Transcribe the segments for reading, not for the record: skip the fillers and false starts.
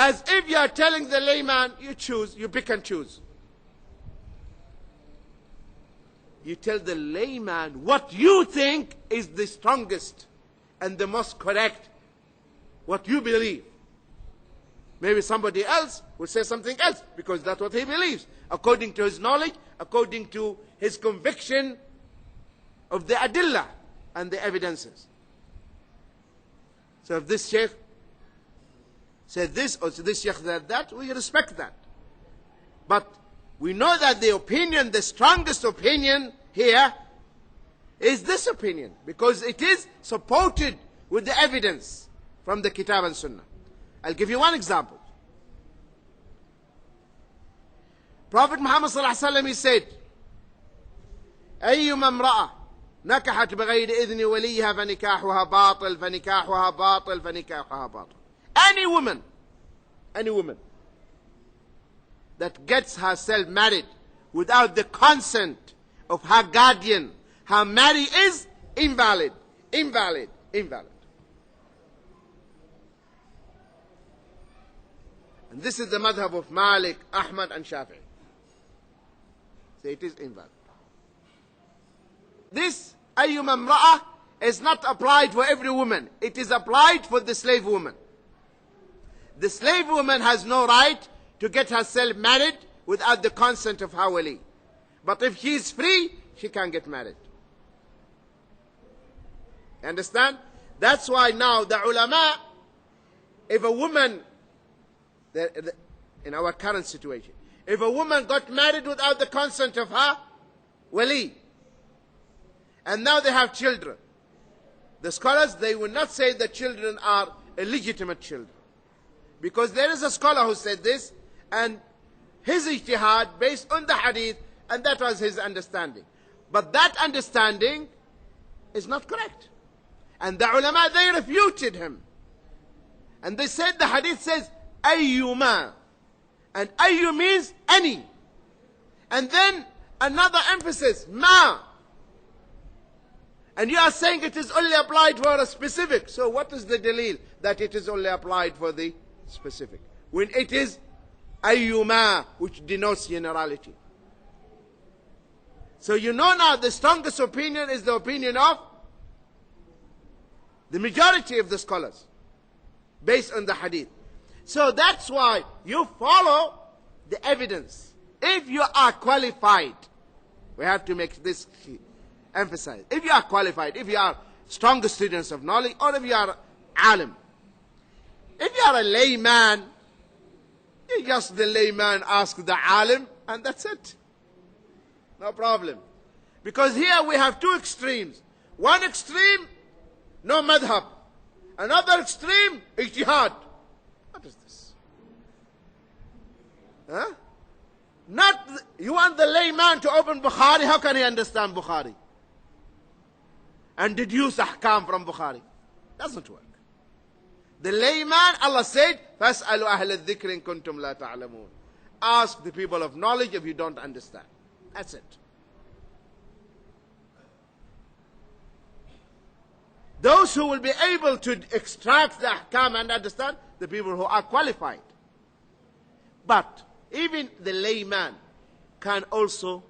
As if you are telling the layman, you choose, you pick and choose. You tell the layman what you think is the strongest and the most correct, what you believe. Maybe somebody else will say something else because that's what he believes, according to his knowledge, according to his conviction of the adillah and the evidences. So if this sheikh said this or this sheikh said that, we respect that. But we know that the opinion, the strongest opinion here is this opinion, because it is supported with the evidence from the Kitab and Sunnah. I'll give you one example. Prophet Muhammad sallallahu alaihi wasallam, he said, أيما امرأة نكحت بغير إذن وليها فنكاحها باطل فنكاحها باطل فنكاحها باطل. Any woman that gets herself married without the consent of her guardian, her marriage is invalid, invalid, invalid. And this is the madhab of Malik, Ahmad and Shafi'i. So it is invalid. This ayyuma imra'ah is not applied for every woman. It is applied for the slave woman. The slave woman has no right to get herself married without the consent of her wali. But if she is free, she can get married. Understand? That's why now the ulama, if a woman, in our current situation, if a woman got married without the consent of her wali, and now they have children, the scholars, they will not say the children are illegitimate children. Because there is a scholar who said this, and his ijtihad based on the hadith, and that was his understanding. But that understanding is not correct. And the ulama, they refuted him. And they said the hadith says, ayyuma. And ayyu means any. And then another emphasis, ma. And you are saying it is only applied for a specific. So what is the dalil that it is only applied for the specific, when it is ayyuma, which denotes generality? So you know now the strongest opinion is the opinion of the majority of the scholars, based on the hadith. So that's why you follow the evidence. If you are qualified, we have to make this emphasize. If you are qualified, if you are strongest students of knowledge, or if you are alim, if you are a layman, you just the layman ask the alim, and that's it. No problem. Because here we have two extremes. One extreme, no madhab. Another extreme, ijtihad. What is this? Huh? You want the layman to open Bukhari, how can he understand Bukhari? And deduce ahkam from Bukhari? Doesn't work. The layman, Allah said, فَاسْأَلُوا أَهْلَ الذِّكْرِ إِن كُنْتُمْ لَا تَعْلَمُونَ. Ask the people of knowledge if you don't understand. That's it. Those who will be able to extract the ahkam and understand, the people who are qualified. But even the layman can also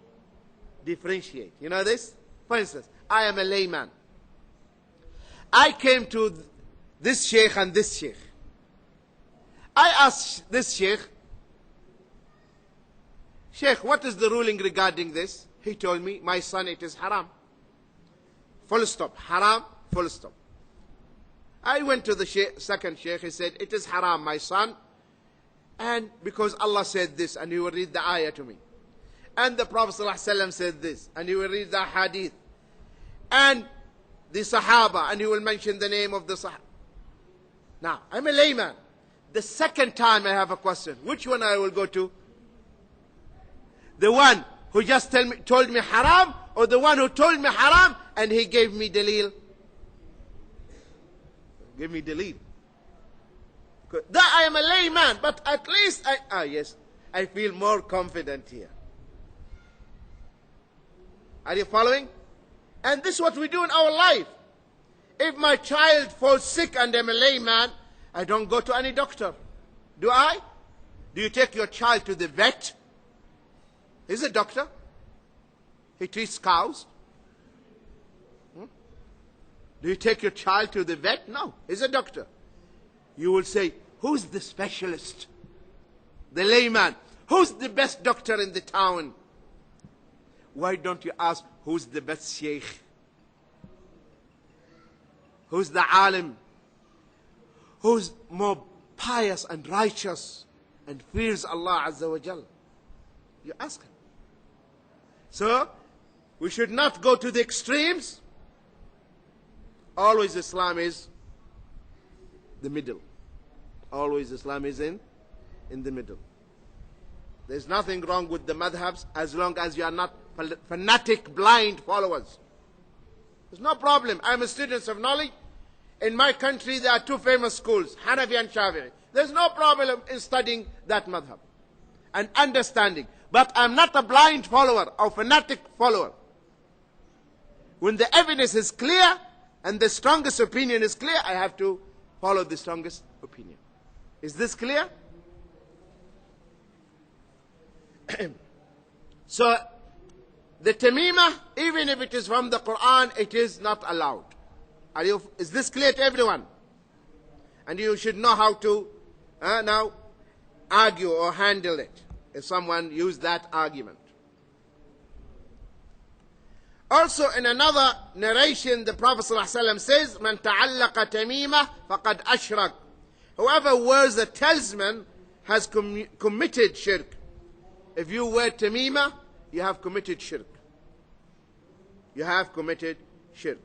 differentiate. You know this? For instance, I am a layman. I came to this sheikh and this sheikh. I asked this sheikh, Sheikh, what is the ruling regarding this? He told me, my son, it is haram. Full stop. Haram, full stop. I went to the second sheikh. He said, it is haram, my son. And because Allah said this, and he will read the ayah to me. And the Prophet ﷺ said this, and he will read the hadith. And the Sahaba, and he will mention the name of the Sahaba. Now, I'm a layman. The second time I have a question, which one I will go to? The one who just told me haram, or the one who told me haram and he gave me dalil? Give me dalil. That I am a layman, but at least I feel more confident here. Are you following? And this is what we do in our life. If my child falls sick and I'm a layman, I don't go to any doctor. Do I? Do you take your child to the vet? He's a doctor. He treats cows. Do you take your child to the vet? No, he's a doctor. You will say, who's the specialist? The layman. Who's the best doctor in the town? Why don't you ask, who's the best sheikh? Who's the alim? Who's more pious and righteous and fears Allah Azza wa Jal? You ask him. So, we should not go to the extremes. Always Islam is the middle. Always Islam is in the middle. There's nothing wrong with the madhabs as long as you are not fanatic, blind followers. There's no problem. I'm a student of knowledge. In my country, there are two famous schools, Hanafi and Shafi'i. There's no problem in studying that madhab and understanding. But I'm not a blind follower or fanatic follower. When the evidence is clear and the strongest opinion is clear, I have to follow the strongest opinion. Is this clear? So, the tamimah, even if it is from the Quran, it is not allowed. Is this clear to everyone? And you should know how to now argue or handle it if someone used that argument. Also, in another narration, the Prophet ﷺ says, "Man ta'allaqa tamimah faqad ashrak." Whoever wears a talisman has committed shirk. If you wear tamimah, you have committed shirk. You have committed shirk.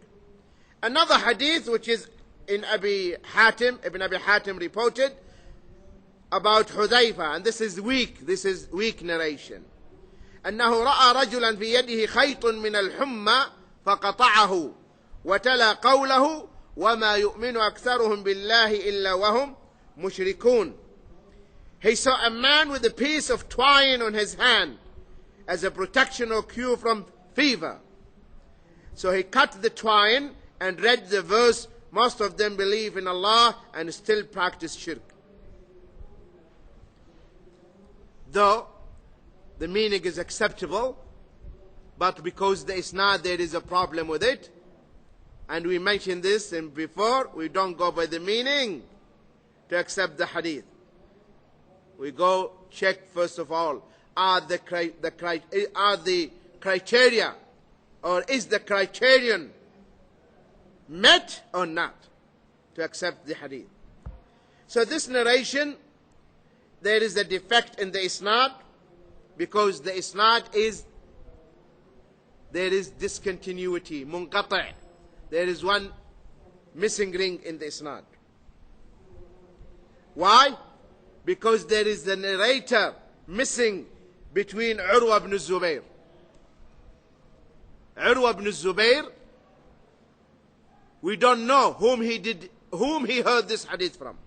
Another hadith which is in Ibn Abi Hatim reported about Hudayfa, and this is weak narration. أنه رأى رجلا في يده خيط من الحمى فقطعه وتلا قوله وما يؤمن أكثرهم بالله إلا وهم مشركون. He saw a man with a piece of twine on his hand as a protection or cure from fever. So he cut the twine and read the verse, most of them believe in Allah and still practice shirk. Though the meaning is acceptable, but because the isnad there is a problem with it, and we mentioned this before, we don't go by the meaning to accept the hadith. We go check first of all, are the criteria, or is the criterion met or not to accept the hadith. So this narration, there is a defect in the isnad, because the isnad there is discontinuity, munqati'. There is one missing ring in the isnad. Why? Because there is the narrator missing between Urwa ibn Zubayr. Urwa ibn Zubayr, we don't know whom he heard this hadith from.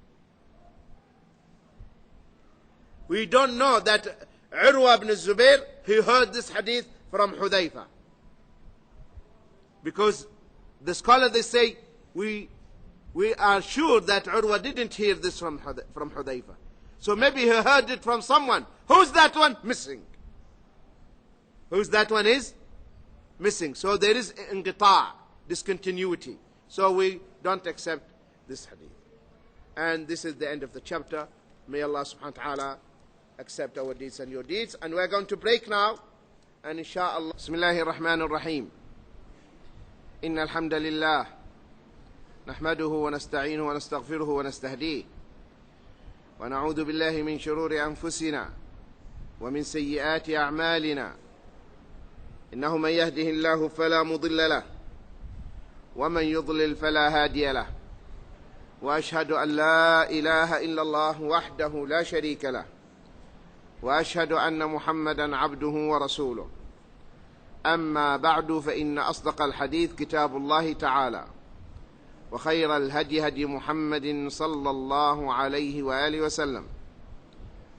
We don't know that Urwa ibn Zubayr, he heard this hadith from Hudayfa. Because the scholar, they say, we are sure that Urwa didn't hear this from Hudayfa. So maybe he heard it from someone. Who's that one? Missing. Who's that one is? Missing. So there is inqita', discontinuity. So we don't accept this hadith. And this is the end of the chapter. May Allah subhanahu wa ta'ala accept our deeds and your deeds. And we're going to break now. And inshallah. Bismillahir Rahmanir Rahim. Inna alhamdulillah. نحمده ونستعينه ونستغفره ونستهديه ونعوذ بالله من شرور أنفسنا ومن سيئات أعمالنا إنه من يهده الله فلا مضل له ومن يضلل فلا هادي له وأشهد أن لا إله إلا الله وحده لا شريك له وأشهد أن محمدا عبده ورسوله أما بعد فإن أصدق الحديث كتاب الله تعالى وخير الهدي هدي محمد صلى الله عليه وآله وسلم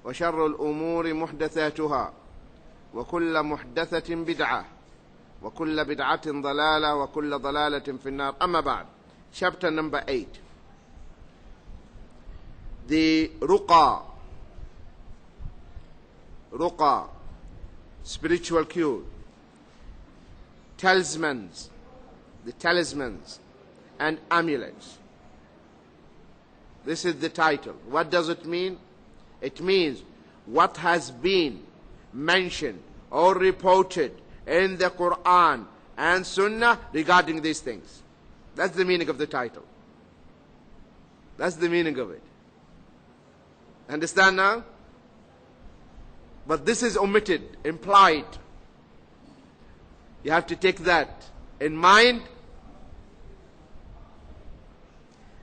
وشر الأمور محدثاتها وكل محدثة بدعة وكل بدعة ضلالة وكل ضلالة في النار. أما بعد. Chapter number 8. The ruqa ruqa, spiritual cure, talismans, the talismans and amulets. This is the title. What does it mean? It means what has been mentioned or reported in the Quran and Sunnah regarding these things. That's the meaning of the title. That's the meaning of it. Understand now? But this is omitted, implied. You have to take that in mind.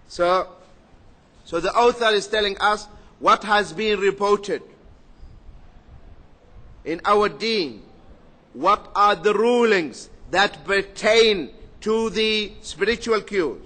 So the author is telling us what has been reported in our deen. What are the rulings that pertain to the spiritual cures?